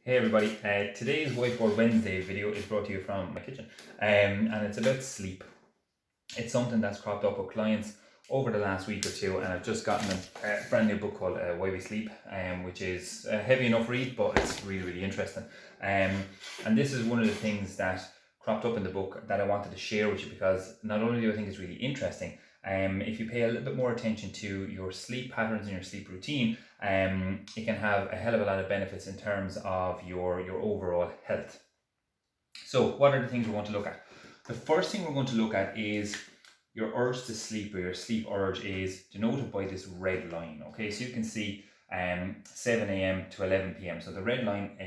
Hey everybody, today's Whiteboard Wednesday video is brought to you from my kitchen and it's about sleep. It's something that's cropped up with clients over the last week or two, and I've just gotten a brand new book called Why We Sleep, which is a heavy enough read, but it's really, really interesting. And this is one of the things that cropped up in the book that I wanted to share with you, because not only do I think it's really interesting, if you pay a little bit more attention to your sleep patterns and your sleep routine, it can have a hell of a lot of benefits in terms of your overall health. So what are the things we want to look at? The first thing we're going to look at is your urge to sleep, or your sleep urge is denoted by this red line. Okay, so you can see 7 a.m. to 11 p.m. So the red line,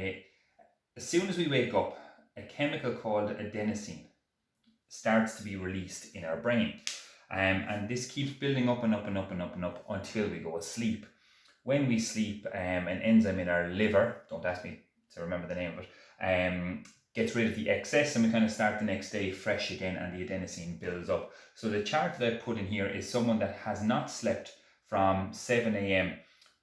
as soon as we wake up, a chemical called adenosine starts to be released in our brain. And this keeps building up and up and up and up and up until we go asleep. When we sleep, an enzyme in our liver, don't ask me to remember the name of it, gets rid of the excess, and we kind of start the next day fresh again, and the adenosine builds up. So the chart that I put in here is someone that has not slept from 7 a.m.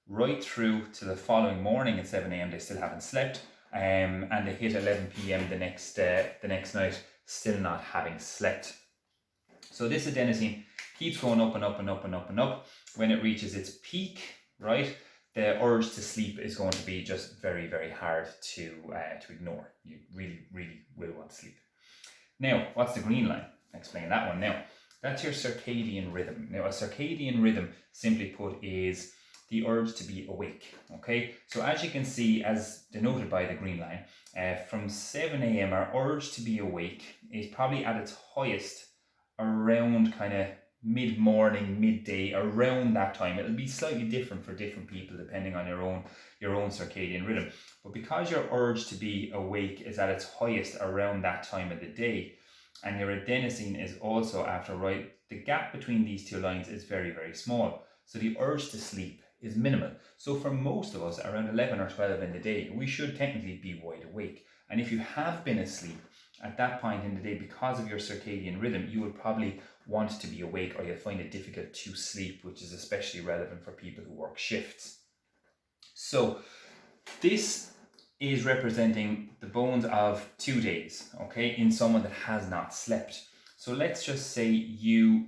right through to the following morning at 7 a.m. They still haven't slept, and they hit 11 p.m. the next night, still not having slept. So this adenosine keeps going up and up and up and up and up. When it reaches its peak, right, the urge to sleep is going to be just very, very hard to ignore. You really, really will want to sleep. Now, what's the green line? I'll explain that one now. That's your circadian rhythm. Now, a circadian rhythm, simply put, is the urge to be awake. Okay, so as you can see, as denoted by the green line, from 7 a.m. our urge to be awake is probably at its highest around kind of mid-morning, midday, around that time. It'll be slightly different for different people depending on your own circadian rhythm. But because your urge to be awake is at its highest around that time of the day, and your adenosine is also after, right, the gap between these two lines is very, very small. So the urge to sleep is minimal. So for most of us, around 11 or 12 in the day, we should technically be wide awake. And if you have been asleep at that point in the day, because of your circadian rhythm, you would probably want to be awake, or you'll find it difficult to sleep, which is especially relevant for people who work shifts. So this is representing the bones of 2 days, okay, in someone that has not slept. So let's just say you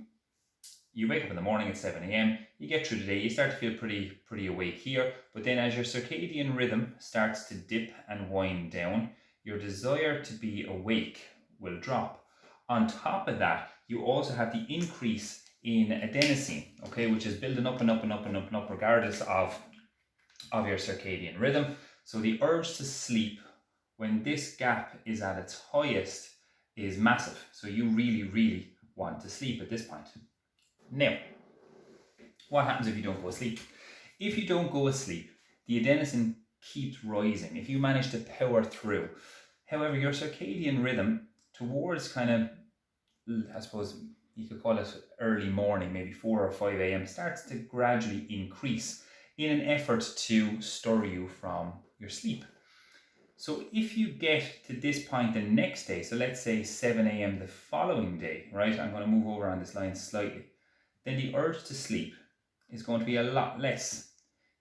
wake up in the morning at 7 a.m, you get through the day, you start to feel pretty awake here, but then as your circadian rhythm starts to dip and wind down, your desire to be awake will drop. On top of that, you also have the increase in adenosine, okay, which is building up and up and up and up and up regardless of your circadian rhythm. So the urge to sleep when this gap is at its highest is massive. So you really, really want to sleep at this point. Now, what happens if you don't go asleep? If you don't go asleep, the adenosine keeps rising if you manage to power through. However, your circadian rhythm towards kind of, I suppose you could call it early morning, maybe 4 or 5 a.m, starts to gradually increase in an effort to stir you from your sleep. So if you get to this point the next day, so let's say 7 a.m. the following day, right? I'm going to move over on this line slightly. Then the urge to sleep is going to be a lot less.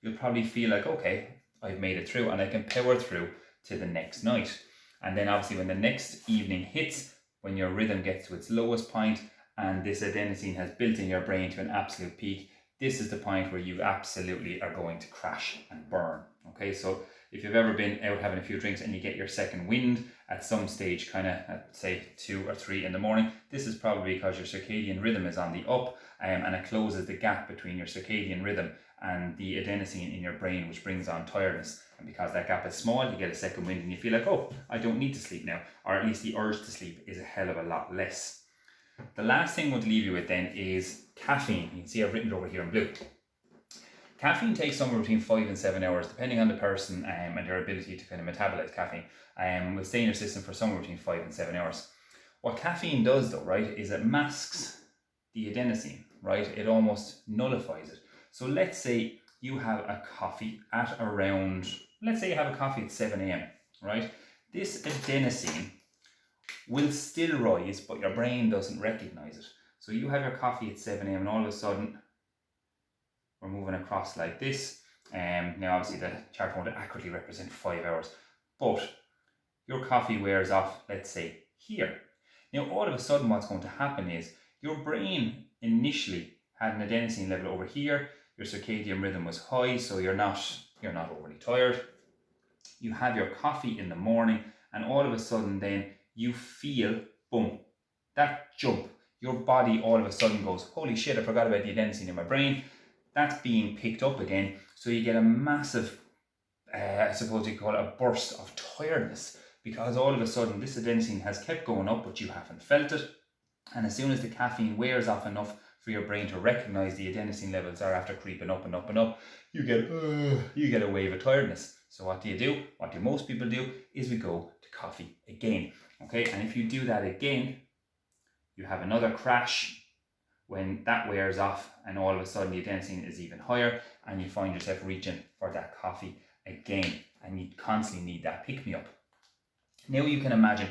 You'll probably feel like, okay, I've made it through and I can power through to the next night. And then obviously when the next evening hits, when your rhythm gets to its lowest point and this adenosine has built in your brain to an absolute peak, this is the point where you absolutely are going to crash and burn. Okay, so if you've ever been out having a few drinks and you get your second wind at some stage, kind of at say 2 or 3 in the morning, this is probably because your circadian rhythm is on the up, and it closes the gap between your circadian rhythm and the adenosine in your brain, which brings on tiredness. And because that gap is small, you get a second wind and you feel like, oh, I don't need to sleep now, or at least the urge to sleep is a hell of a lot less. The last thing I want to leave you with then is caffeine. You can see I've written it over here in blue. Caffeine takes somewhere between 5 and 7 hours, depending on the person and their ability to kind of metabolize caffeine. Will stay in your system for somewhere between 5 and 7 hours. What caffeine does though, right, is it masks the adenosine, right? It almost nullifies it. So let's say you have a coffee at around, let's say you have a coffee at 7 a.m, right? This adenosine will still rise, but your brain doesn't recognize it. So you have your coffee at 7 a.m. and all of a sudden we're moving across like this. Now obviously the chart won't accurately represent 5 hours, but your coffee wears off, let's say, here. Now, all of a sudden, what's going to happen is your brain initially had an adenosine level over here. Your circadian rhythm was high, so you're not overly tired. You have your coffee in the morning, and all of a sudden, then you feel, boom, that jump. Your body all of a sudden goes, holy shit, I forgot about the adenosine in my brain. That's being picked up again. So you get a massive, I suppose you call it a burst of tiredness, because all of a sudden this adenosine has kept going up, but you haven't felt it. And as soon as the caffeine wears off enough for your brain to recognize the adenosine levels are after creeping up and up and up, you get a wave of tiredness. So what do? What do most people do is we go to coffee again. Okay, and if you do that again, you have another crash when that wears off, and all of a sudden the adenosine is even higher, and you find yourself reaching for that coffee again, and you constantly need that pick-me-up. Now you can imagine,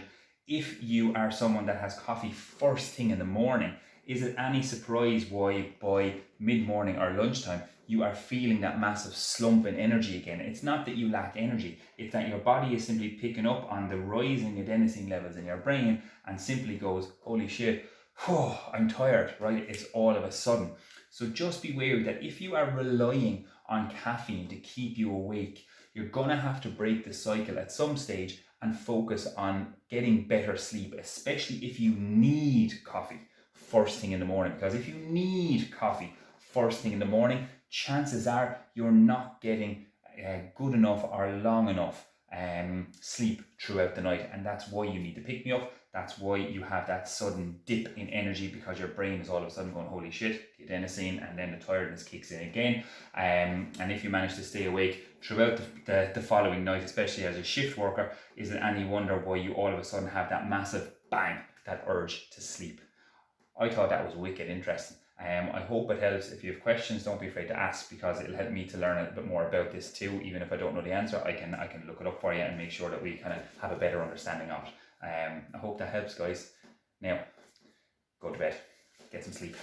if you are someone that has coffee first thing in the morning, is it any surprise why by mid-morning or lunchtime you are feeling that massive slump in energy again? It's not that you lack energy, it's that your body is simply picking up on the rising adenosine levels in your brain and simply goes, holy shit, I'm tired, right? It's all of a sudden. So just be wary that if you are relying on caffeine to keep you awake, you're gonna have to break the cycle at some stage and focus on getting better sleep, especially if you need coffee first thing in the morning. Because if you need coffee first thing in the morning, chances are you're not getting good enough or long enough sleep throughout the night, and that's why you need to pick me up. That's why you have that sudden dip in energy, because your brain is all of a sudden going, holy shit, the adenosine, and then the tiredness kicks in again. And if you manage to stay awake throughout the following night, especially as a shift worker, is it any wonder why you all of a sudden have that massive bang, that urge to sleep? I thought that was wicked interesting. I hope it helps. If you have questions, don't be afraid to ask, because it'll help me to learn a bit more about this too. Even if I don't know the answer, I can look it up for you and make sure that we kind of have a better understanding of it. I hope that helps, guys. Now, go to bed, get some sleep.